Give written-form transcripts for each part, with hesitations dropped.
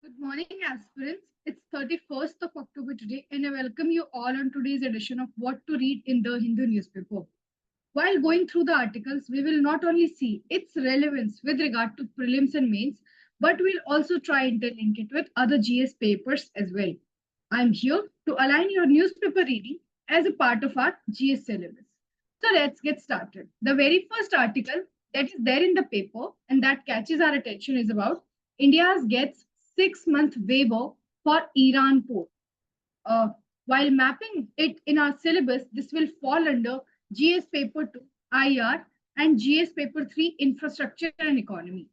Good morning, aspirants. It's 31st of October today, and I welcome you all on today's edition of What to Read in the Hindu newspaper. While going through the articles, we will not only see its relevance with regard to prelims and mains, but we'll also try and interlink it with other GS papers as well. I'm here to align your newspaper reading as a part of our GS syllabus. So let's get started. The very first article that is there in the paper and that catches our attention is about India's gets 6-month waiver for Iran port. While mapping it in our syllabus, this will fall under GS Paper 2 IR and GS Paper 3 Infrastructure and Economy.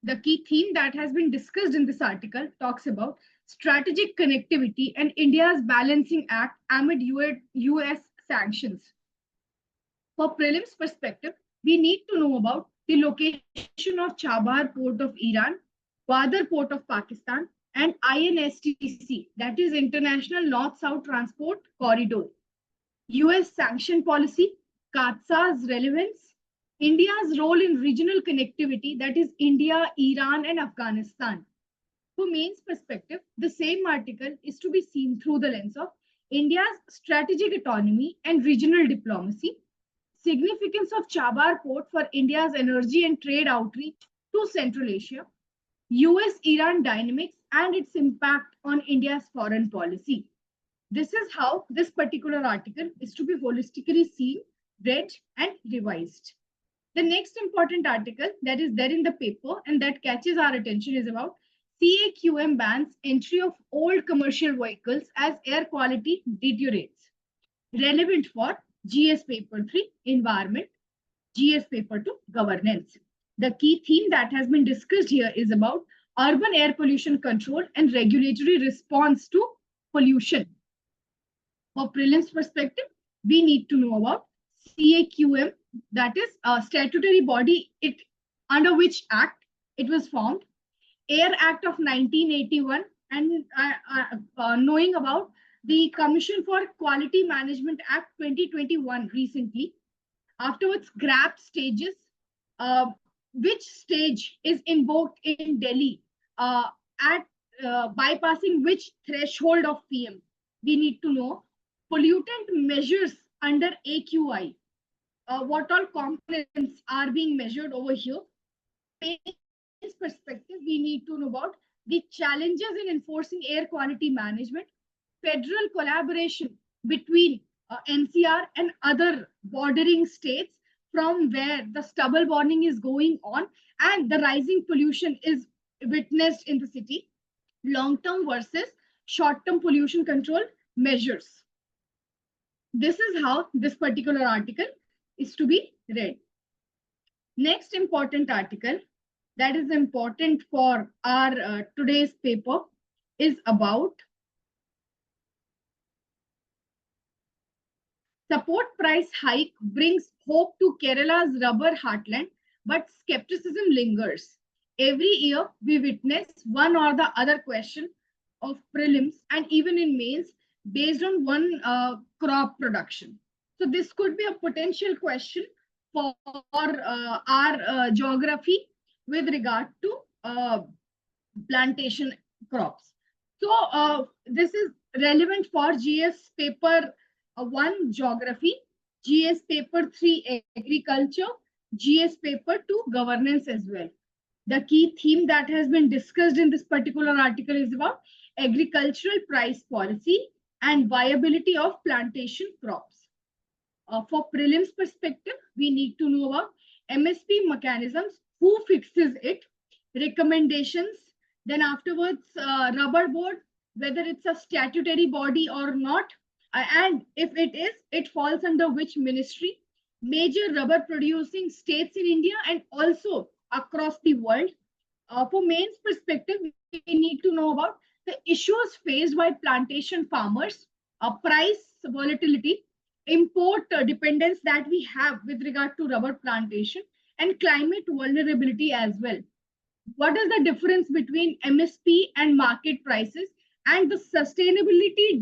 The key theme that has been discussed in this article talks about strategic connectivity and India's balancing act amid US sanctions. For prelims perspective, we need to know about the location of Chabahar port of Iran, Gwadar port of Pakistan, and INSTC, that is International North-South Transport Corridor. US sanction policy, CAQM's relevance, India's role in regional connectivity, that is India, Iran, and Afghanistan. For mains perspective, the same article is to be seen through the lens of India's strategic autonomy and regional diplomacy, significance of Chabahar port for India's energy and trade outreach to Central Asia, US-Iran dynamics and its impact on India's foreign policy. This is how this particular article is to be holistically seen, read, and revised. The next important article that is there in the paper and that catches our attention is about CAQM bans entry of old commercial vehicles as air quality deteriorates. Relevant for GS Paper 3 Environment, GS Paper 2 Governance. The key theme that has been discussed here is about urban air pollution control and regulatory response to pollution. For prelims perspective, we need to know about CAQM, that is a statutory body under which act it was formed, Air Act of 1981, and knowing about the Commission for Quality Management Act 2021 recently. Afterwards, GRAP stages, which stage is invoked in Delhi at bypassing which threshold of PM. We need to know pollutant measures under AQI. What all components are being measured over here. Mains perspective, we need to know about the challenges in enforcing air quality management, federal collaboration between NCR and other bordering states from where the stubble burning is going on and the rising pollution is witnessed in the city, long-term versus short-term pollution control measures. This is how this particular article is to be read. Next important article that is important for our today's paper is about support price hike brings hope to Kerala's rubber heartland, but skepticism lingers. Every year, we witness one or the other question of prelims and even in mains based on one crop production. So this could be a potential question for our geography with regard to plantation crops. So this is relevant for GS paper 1 geography, GS paper 3 agriculture, GS paper 2 governance as well. The key theme that has been discussed in this particular article is about agricultural price policy and viability of plantation crops. For prelims perspective, we need to know about MSP mechanisms, who fixes it, recommendations, then afterwards rubber board, whether it's a statutory body or not, and if it is, it falls under which ministry, major rubber producing states in India and also across the world. For mains perspective, we need to know about the issues faced by plantation farmers, price volatility, import dependence that we have with regard to rubber plantation, and climate vulnerability as well. What is the difference between MSP and market prices and the sustainability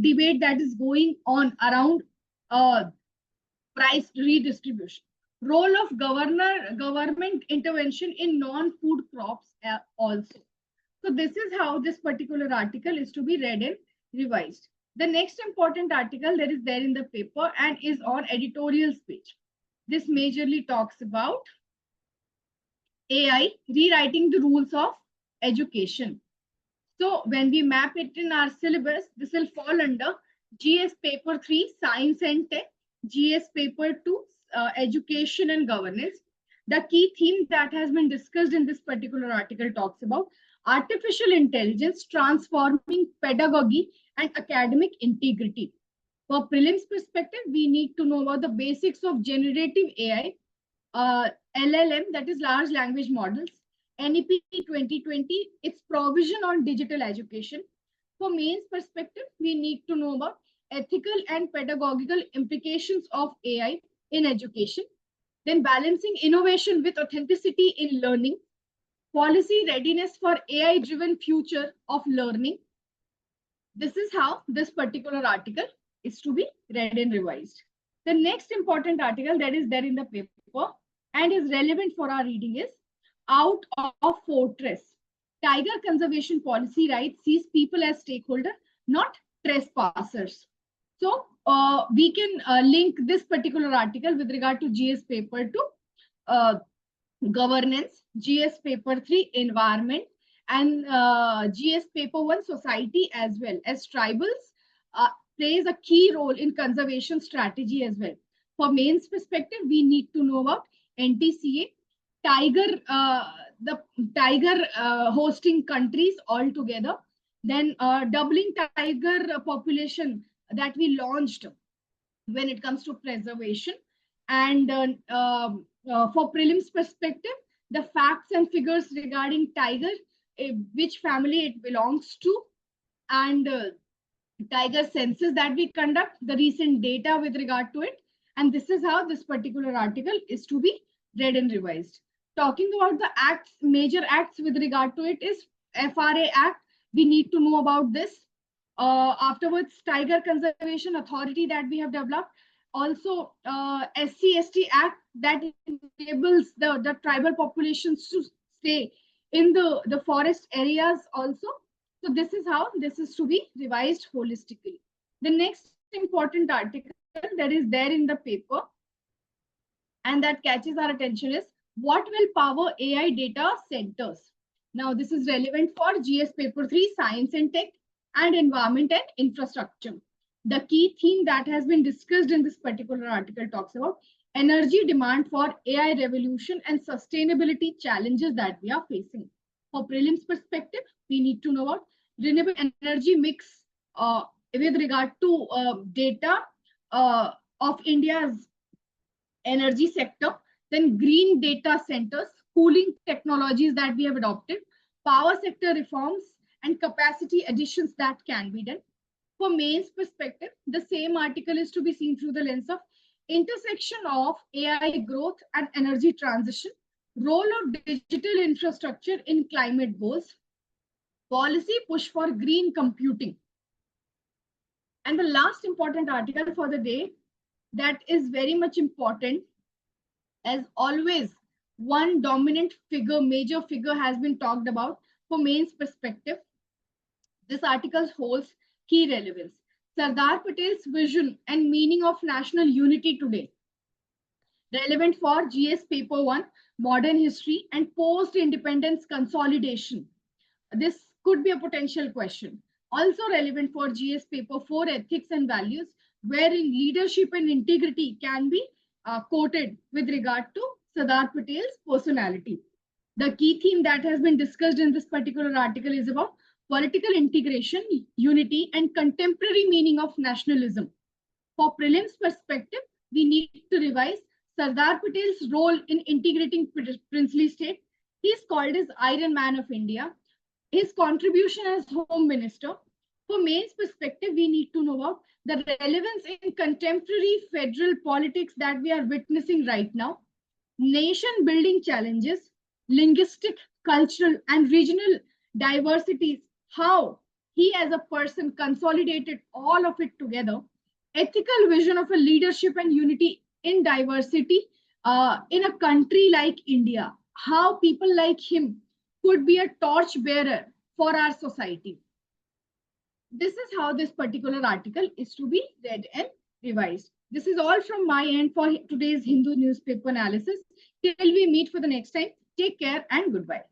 debate that is going on around price redistribution? Role of government intervention in non-food crops also. So this is how this particular article is to be read and revised. The next important article that is there in the paper and is on editorial speech. This majorly talks about AI rewriting the rules of education. So when we map it in our syllabus, this will fall under GS paper 3, Science and Tech, GS paper 2, Education and Governance. The key theme that has been discussed in this particular article talks about artificial intelligence transforming pedagogy and academic integrity. For prelims perspective, we need to know about the basics of generative AI, LLM, that is large language models, NEP 2020, its provision on digital education. For mains perspective, we need to know about ethical and pedagogical implications of AI in education, then balancing innovation with authenticity in learning, policy readiness for AI-driven future of learning. This is how this particular article is to be read and revised. The next important article that is there in the paper and is relevant for our reading is Out of Fortress. Tiger conservation policy rights sees people as stakeholders, not trespassers. So we can link this particular article with regard to GS paper 2, governance, GS paper 3, environment, and GS paper 1, society, as well as tribals plays a key role in conservation strategy as well. For mains perspective, we need to know about NTCA, tiger, the tiger hosting countries altogether, then doubling tiger population that we launched when it comes to preservation, and for prelims perspective, the facts and figures regarding tiger, which family it belongs to, and tiger census that we conduct, the recent data with regard to it, and this is how this particular article is to be read and revised. Talking about the acts, major acts with regard to it is FRA Act. We need to know about this. Afterwards, Tiger Conservation Authority that we have developed. Also, SC/ST Act that enables the tribal populations to stay in the forest areas also. So this is how this is to be revised holistically. The next important article that is there in the paper and that catches our attention is what will power AI data centers. Now this is relevant for GS paper 3, Science and Tech, and Environment and Infrastructure. The key theme that has been discussed in this particular article talks about energy demand for AI revolution and sustainability challenges that we are facing. For prelims perspective, we need to know about renewable energy mix with regard to data of India's energy sector, then green data centers, cooling technologies that we have adopted, power sector reforms, and capacity additions that can be done. For mains perspective, the same article is to be seen through the lens of intersection of AI growth and energy transition, role of digital infrastructure in climate goals, policy push for green computing. And the last important article for the day that is very much important, as always, one dominant figure, major figure has been talked about for mains perspective. This article holds key relevance. Sardar Patel's vision and meaning of national unity today. Relevant for GS paper 1, modern history and post-independence consolidation. This could be a potential question. Also relevant for GS paper 4, ethics and values, wherein leadership and integrity can be quoted with regard to Sardar Patel's personality. The key theme that has been discussed in this particular article is about political integration, unity, and contemporary meaning of nationalism. For prelims perspective, we need to revise Sardar Patel's role in integrating princely state. He is called as Iron Man of India. His contribution as Home Minister. For mains perspective, we need to know about the relevance in contemporary federal politics that we are witnessing right now, nation building challenges, linguistic, cultural, and regional diversities, how he as a person consolidated all of it together, ethical vision of a leadership and unity in diversity in a country like India, how people like him could be a torch bearer for our society. This is how this particular article is to be read and revised. This is all from my end for today's Hindu newspaper analysis. Till we meet for the next time, take care and goodbye.